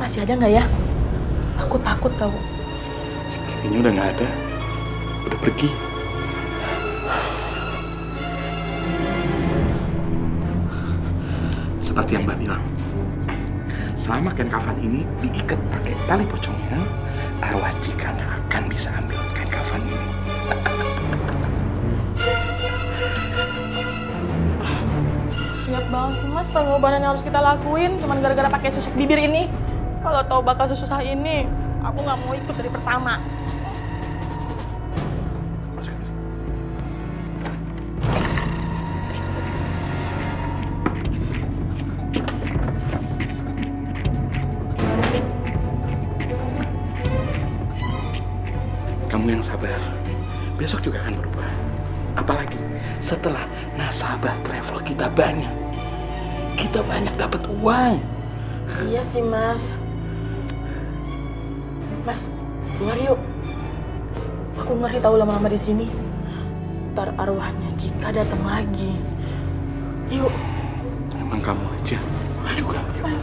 masih ada nggak ya? Aku takut tahu. Sepertinya udah nggak ada. Udah pergi. Seperti yang Mbak bilang, selama kain kafan ini diikat pakai tali pocongnya, arwah Cika nggak akan bisa ambil kain kafan ini. Niat banget sih mas, pengorbanan yang harus kita lakuin cuman gara-gara pakai susuk bibir ini. Kalau tahu bakal sesusah ini, aku nggak mau ikut dari pertama. Masuk. Kamu yang sabar, besok juga akan berubah. Apalagi setelah nasabah travel kita banyak. Kita banyak dapat uang. Iya sih mas. Mas, keluar yuk. Aku ngeri tahu lama-lama di sini. Ntar arwahnya Cika datang lagi. Yuk. Emang kamu aja juga. Yuk.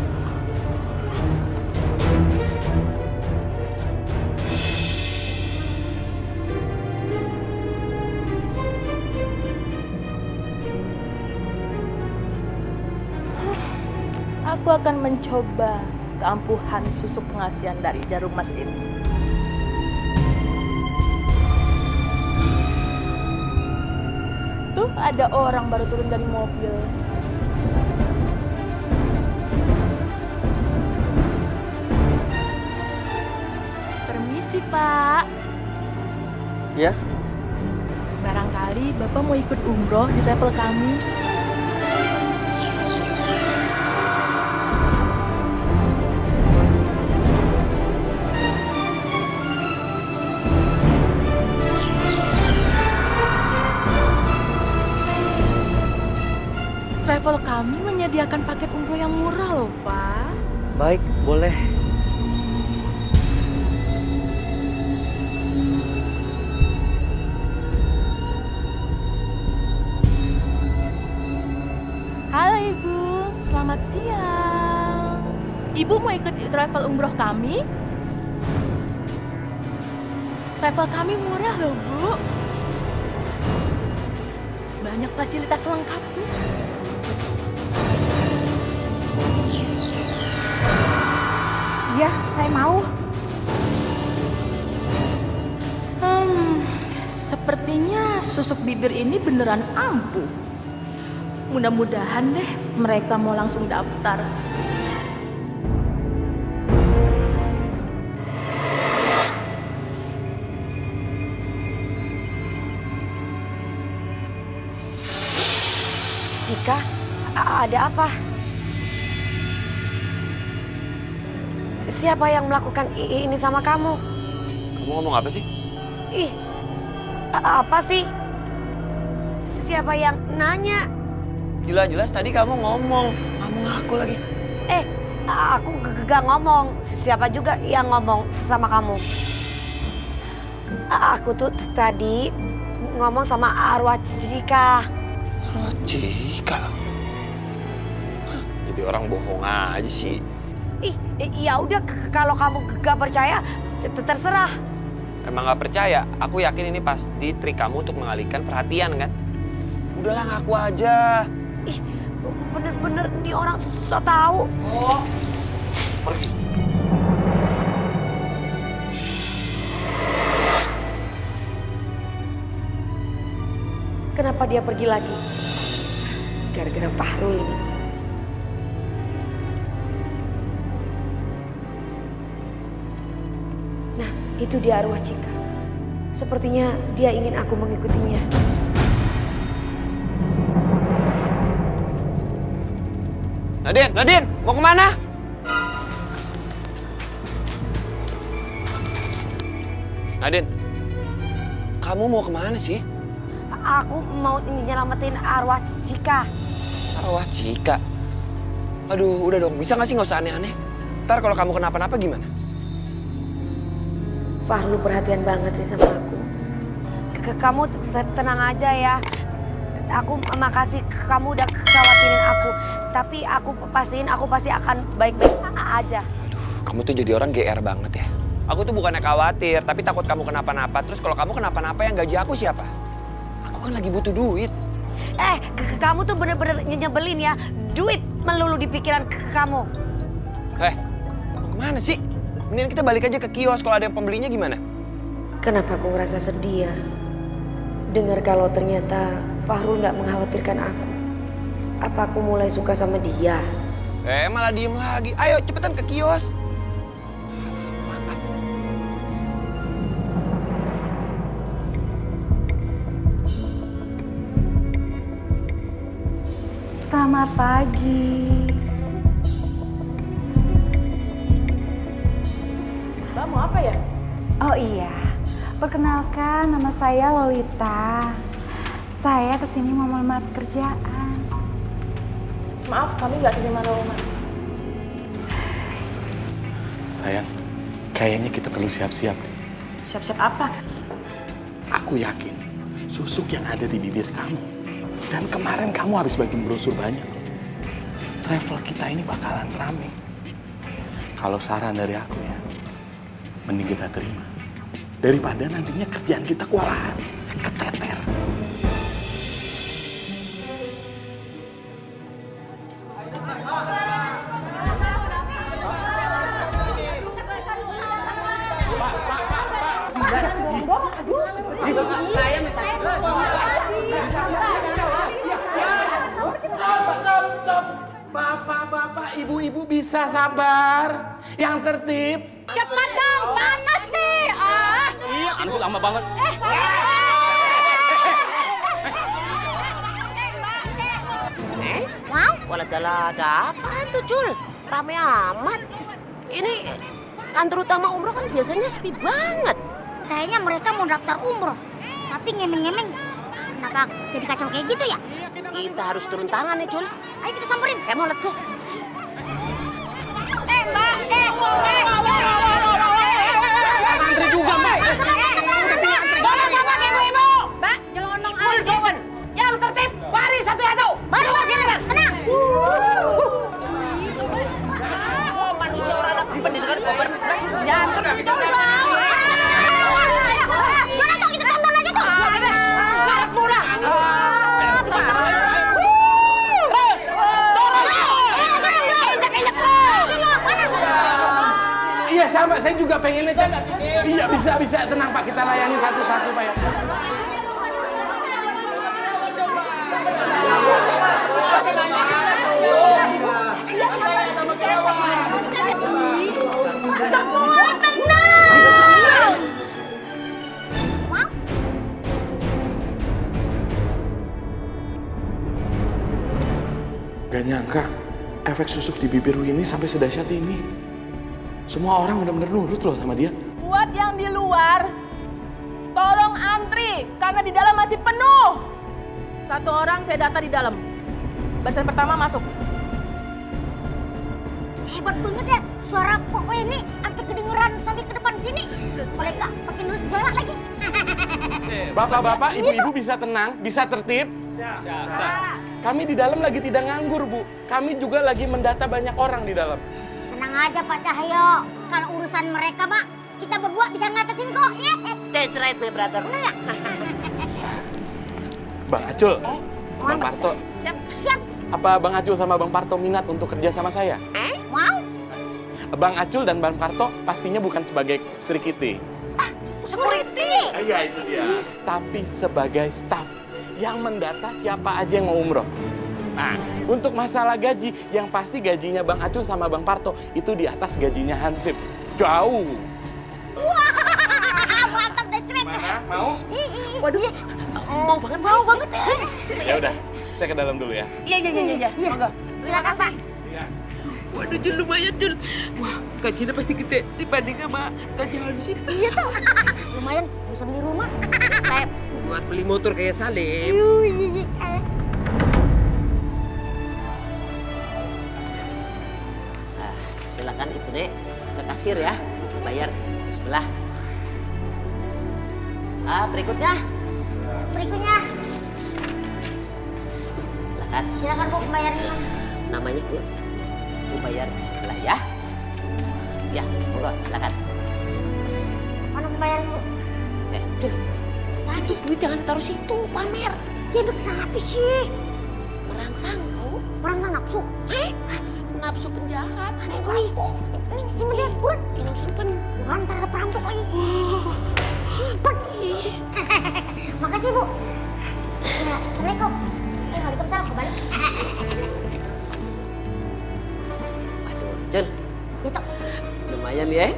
Aku akan mencoba keampuhan susuk pengasihan dari jarum mas ini. Tuh ada orang baru turun dari mobil. Permisi Pak. Ya, Barangkali Bapak mau ikut umroh di travel kami. Travel kami menyediakan paket umroh yang murah loh, Pak. baik, boleh. Halo Ibu, selamat siang. Ibu mau ikut travel umroh kami? Travel kami murah loh, Bu. Banyak fasilitas lengkap, Bu. Iya, saya mau. Sepertinya susuk bibir ini beneran ampuh. Mudah-mudahan deh mereka mau langsung daftar. Cika, ada apa? Siapa yang melakukan ini sama kamu? Kamu ngomong apa sih? Ih, apa sih? Siapa yang nanya? Jelas-jelas tadi kamu ngomong, kamu ngaku lagi. Aku gak ngomong. Siapa juga yang ngomong sama kamu? Aku tuh tadi ngomong sama arwah Cika. Arwah Cika? Jadi orang bohong aja sih. Ya udah kalau kamu gak percaya, terserah. Emang gak percaya? Aku yakin ini pasti trik kamu untuk mengalihkan perhatian kan? Udahlah ngaku aja. Ih, bener-bener nih orang so tahu. Oh, pergi. Kenapa dia pergi lagi? Gara-gara Fahrul ini. Nah, itu dia arwah Cika. Sepertinya dia ingin aku mengikutinya. Nadine, mau kemana? Nadine, kamu mau kemana sih? Aku mau nyelamatin arwah Cika. Arwah Cika? Aduh, udah dong, bisa gak sih gak usah aneh-aneh? Ntar kalau kamu kenapa-napa gimana? Fahrul perhatian banget sih sama aku. Kamu tenang aja ya. Aku makasih kamu udah khawatirin aku. Tapi aku pastiin aku pasti akan baik-baik aja. Aduh, kamu tuh jadi orang GR banget ya. Aku tuh bukannya khawatir, tapi takut kamu kenapa-napa. Terus kalau kamu kenapa-napa yang gaji aku siapa? Aku kan lagi butuh duit. Kamu tuh bener-bener nyebelin ya. Duit melulu di pikiran kamu. Mau kemana sih? Mendingan kita balik aja ke kios, kalau ada yang pembelinya gimana? Kenapa aku ngerasa sedih ya? Dengar kalau ternyata Fahrul nggak mengkhawatirkan aku. Apa aku mulai suka sama dia? Malah diem lagi. Ayo cepetan ke kios. Selamat pagi. Mbak mau apa ya? Oh iya, perkenalkan nama saya Lolita. Saya kesini mau melamar pekerjaan. Maaf, kami nggak terima lowongan. Sayang, kayaknya kita perlu siap-siap. Siap-siap apa? Aku yakin susuk yang ada di bibir kamu. Dan kemarin kamu habis bagi brosur banyak. Travel kita ini bakalan rame. Kalau saran dari aku ya, mending kita terima. Daripada nantinya kerjaan kita kewalahan, keteter. Stop. Bapak, ibu-ibu bisa sabar. Yang tertib. Cepat dong, panas nih. Iya, kan sudah lama banget. Wow, walada-lada apa tuh Cul? Rame amat. Ini kantor utama umroh kan biasanya sepi banget. Kayaknya mereka mau daftar umroh, tapi ngemeng-ngemeng. Kenapa jadi kacau kayak gitu ya? Kita harus turun tangan nih Cul. Ayo kita samperin. Kamu let's go. Antri juga, Mbak. Bapak, ibu-ibu. Mbak, jelonong aja. Yang tertib, baris satu-satu. Baru giliran, tenang. Oh, manusia orang anak pendidikan gober. Jangan Mana tuh kita tonton aja tuh. jarak murah. Iya sama, saya juga pengennya. Iya bisa tenang Pak, kita layani satu-satu Pak ya. Gak nyangka efek susuk di bibir ini sampai sedahsyat ini. Semua orang benar-benar nurut loh sama dia. Buat yang di luar, tolong antri karena di dalam masih penuh. Satu orang saya data di dalam. Barisan pertama masuk. Hebat banget ya, suara kok ini sampai kedengeran sampai ke depan sini. Mereka pakai nurut segala lagi. Bapak-bapak, ibu-ibu bisa tenang, bisa tertib. Siap. Kami di dalam lagi tidak nganggur, Bu. Kami juga lagi mendata banyak orang di dalam. Tenang aja Pak Cahyo, kalau urusan mereka Mak, kita berdua bisa ngatasin kok. That's right, my brother. Bang Acul, Bang Parto. Siap. Apa Bang Acul sama Bang Parto minat untuk kerja sama saya? Mau? Bang Acul dan Bang Parto pastinya bukan sebagai Sri Kitty. Security. Iya, itu dia. Tapi sebagai staff yang mendata siapa aja yang mau umroh. Nah, untuk masalah gaji, yang pasti gajinya Bang Acul sama Bang Parto itu di atas gajinya Hansip. Jauh. Wah, mantap deh Sret. Mana? Mau? Waduh, mau banget. Ya udah, saya ke dalam dulu ya. Iya. Moga. Silakan Pak. Waduh Cul, lumayan Cul. Wah, gajinya pasti gede dibanding sama gaji Hansip. Iya tuh. Lumayan bisa beli rumah. Kayak Buat beli motor kayak Salim. Silakan Ibu Dek ke kasir ya, bayar di sebelah. Berikutnya. Silakan. Silakan Bu bayarin. Namanya Bu bayar di sebelah ya. aja. Monggo, silakan. Mana pembayaran Bu? Jul, itu duit jangan ditaruh situ, pamer. Ya udah kenapa sih? Merangsang, tahu? Merangsang nafsu. Nafsu penjahat. Ini simpen dia, buruan. Ini simpen. Buruan, ntar ada perampok lagi. Simpen. Makasih Bu. Ya, Assalamualaikum. Waalaikumsalam, kembali. Aduh, Jul, Itu. lumayan ya.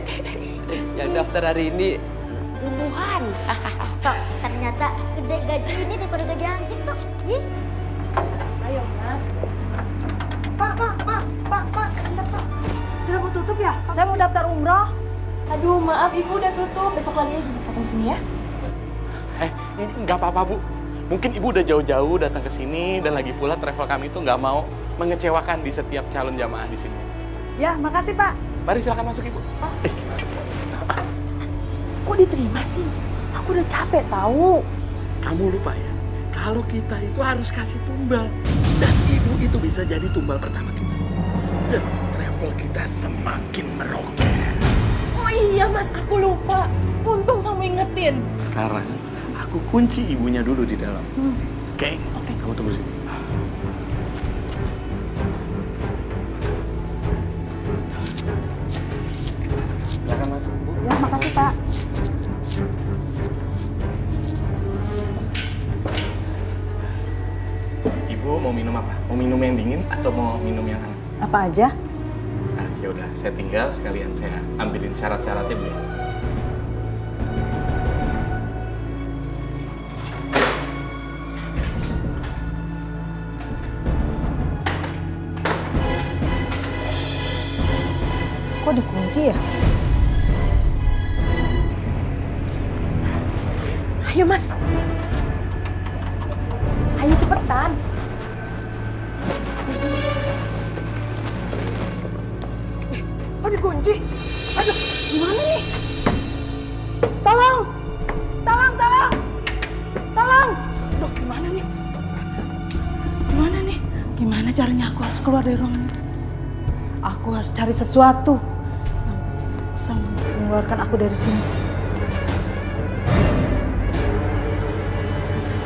Yang daftar hari ini puluhan. Tok, ternyata gede gaji ini daripada gaji hansip Tok. Ih. Ayo Mas. Pak, sebentar, Pak. Sudah mau tutup ya? Saya mau daftar umroh. Aduh maaf Ibu udah tutup, besok lagi aja datang sini ya. Ini nggak apa-apa Bu. Mungkin Ibu udah jauh-jauh datang ke sini dan lagi pula travel kami itu nggak mau mengecewakan di setiap calon jamaah di sini. Ya, makasih Pak. Mari silakan masuk Ibu. Kok diterima sih? Aku udah capek tahu. Kamu lupa ya, kalau kita itu harus kasih tumbal. Dan Ibu itu bisa jadi tumbal pertama kita. Dan travel kita semakin meroket. Oh iya Mas, aku lupa. Untung kamu ingetin. Sekarang aku kunci ibunya dulu di dalam. Oke? Kamu tunggu sini. Silakan masuk, Bu. Ya, makasih Pak. Ibu mau minum apa? Mau minum yang dingin atau mau minum yang hangat? Apa aja? Nah, ya udah, saya tinggal sekalian saya ambilin syarat-syaratnya, Bu. Kok dikunci ya? Ayo Mas. Ayo cepetan. Oh, dikunci. Aduh, gimana nih? Tolong! Tolong! Duh, gimana nih? Gimana caranya aku harus keluar dari ruangan ini? Aku harus cari sesuatu yang bisa mengeluarkan aku dari sini.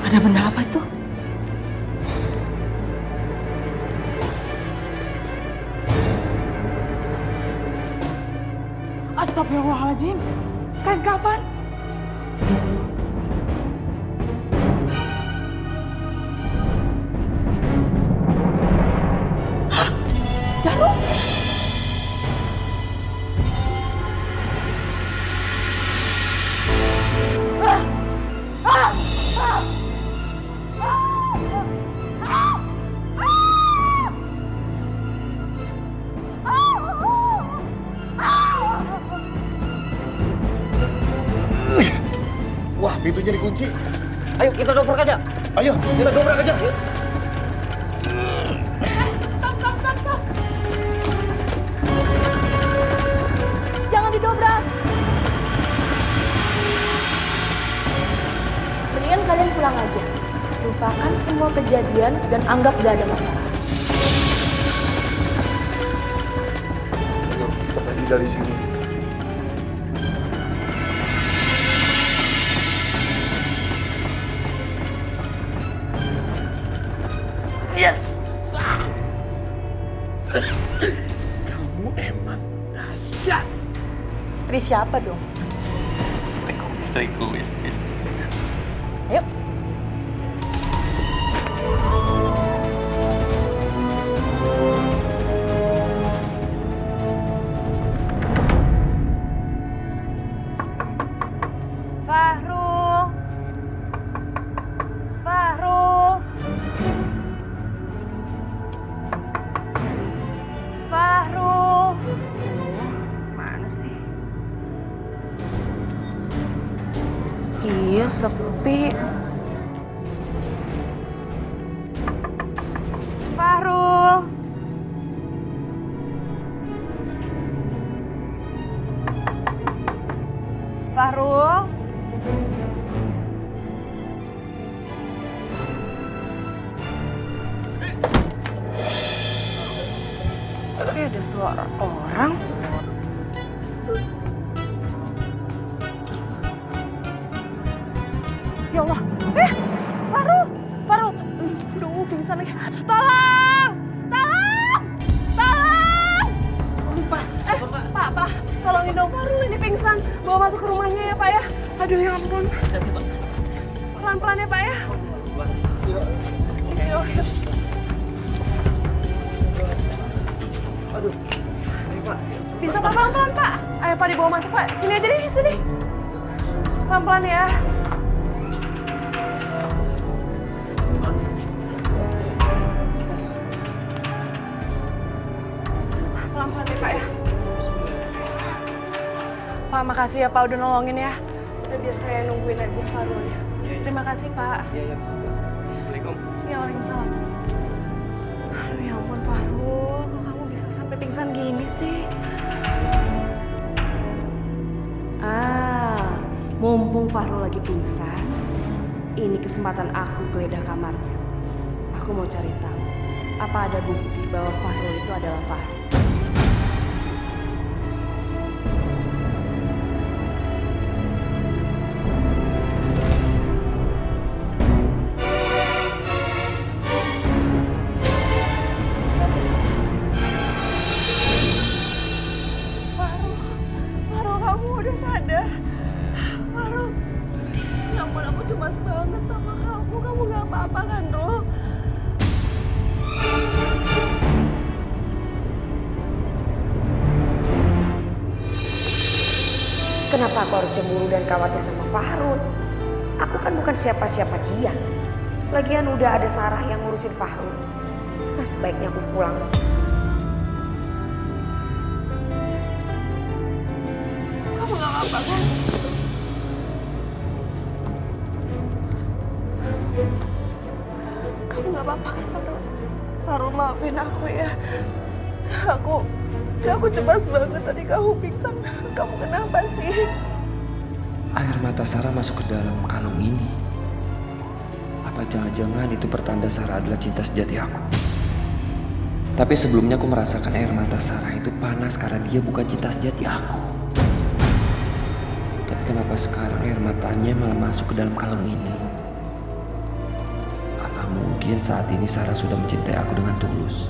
Ada benda apa itu? Astagfirullahaladzim. Kain kafan. Hah? Jarum? Wah, pintunya dikunci. Ayo kita dobrak aja. Ayo, kita dobrak aja. Stop. Jangan didobrak. Mendingan kalian pulang aja. Lupakan semua kejadian dan anggap gak ada masalah. Ayo, kita pergi dari sini. Kamu emang dahsyat. Istri siapa dong? Istriku. Ayo. Fahrul. Mana sih? Iya, sepi. Fahrul. Fahrul. Tapi ada suara orang. Allah. Farul. Farul. Aduh, pingsan lagi. Tolong! Tolong! Tolong! Pak. Tolongin dong Farul, ini pingsan. Bawa masuk ke rumahnya ya, Pak ya. Aduh, ya ampun. Pelan-pelan ya, Pak ya. Yuk. Bisa Pak, pelan-pelan Pak. Ayo Pak dibawa masuk Pak. Sini aja deh, sini. Pelan-pelan ya. Pelan-pelan ya Pak ya. Pak, makasih ya Pak udah nolongin ya. Udah biar saya nungguin aja Farulnya. Terima kasih Pak. Iya, Assalamualaikum. Ya, waalaikumsalam. Aduh ya ampun Farul, kok kamu bisa sampai pingsan gini sih? Mumpung Farul lagi pingsan, ini kesempatan aku geledah kamarnya. Aku mau cari tahu, apa ada bukti bahwa Farul itu adalah Farul. Farul, kamu udah sadar? Farul, ya ampun aku cemas banget sama kamu. Kamu gak apa-apa kan, Rul? Kenapa aku harus cemburu dan khawatir sama Farul? Aku kan bukan siapa-siapa dia. Lagian udah ada Sarah yang ngurusin Farul. Nah, sebaiknya aku pulang. Kamu gak apa-apa kan? Kamu gak apa-apa kan, Farul? Farul, maafin aku ya. Aku cemas banget tadi kamu pingsan. Kamu kenapa sih? Air mata Sarah masuk ke dalam kalung ini. Apa jangan-jangan itu pertanda Sarah adalah cinta sejati aku? Tapi sebelumnya aku merasakan air mata Sarah itu panas karena dia bukan cinta sejati aku. Tapi kenapa sekarang air matanya malah masuk ke dalam kalung ini? Apa mungkin saat ini Sarah sudah mencintai aku dengan tulus?